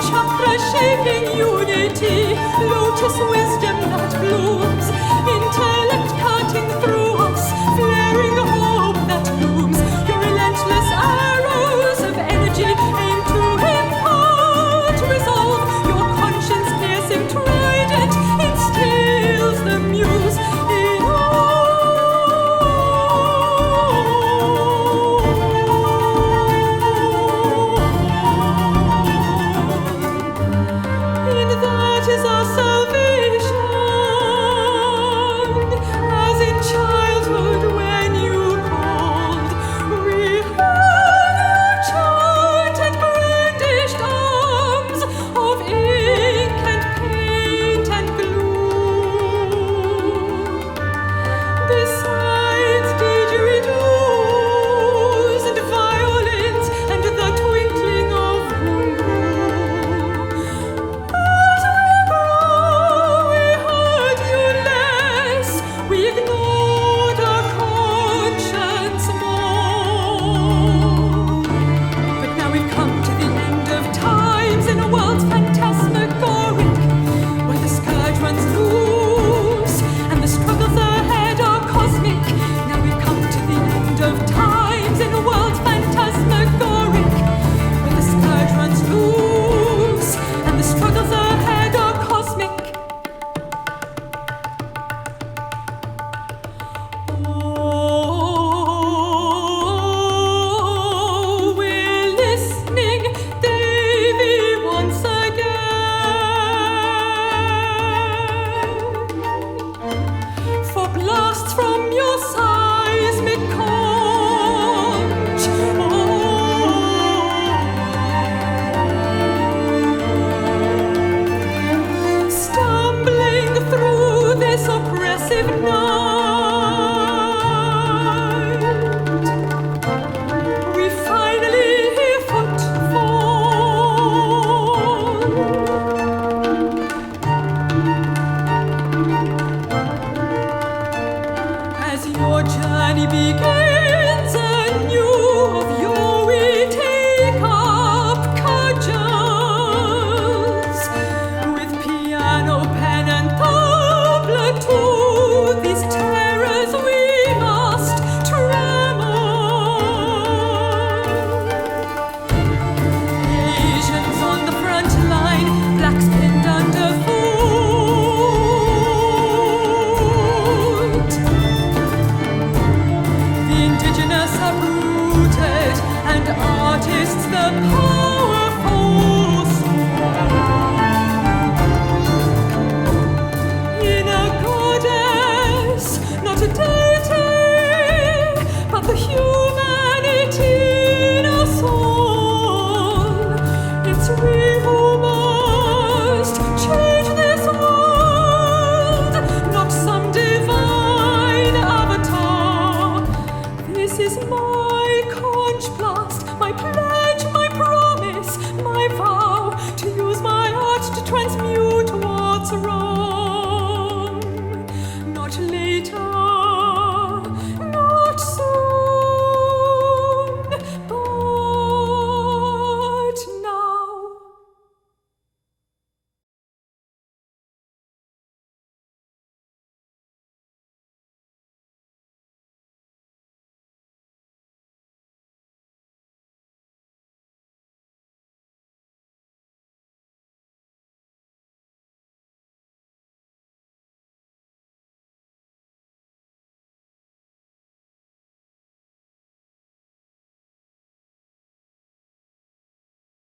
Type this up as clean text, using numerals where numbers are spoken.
chakra-shaking unity, lotus wisdom that blooms, intellect cutting through us, flaring hope that looms. Your relentless arrows of energy aim to impart resolve. Your conscience-piercing trident instills the muse in that is our salvation, as in childhood when you called, we heard your chant and brandished arms of ink and paint and gloom. Besides didgeridoos and violins and the twinkling of boom boom. As we grew, we heard you less. We ignored our conscience more. But now we've come to the end of times in a world phantasmagoric, where the scourge runs loose and the struggles ahead are cosmic. Now we've come to the end of times in a world phantasmagoric, where the scourge runs loose and the struggles ahead are cosmic. Oh, we're listening, Davy, once again, for blasts from your seismic conch. Stumbling through this oppressive night, we finally hear footfall. As your journey begins anew, of you we take up cudgels, with piano, pen, and tablet too. These terrors we must tremor. Asians on the front line, blacks pinned underfoot. The indigenous uprooted, and artists the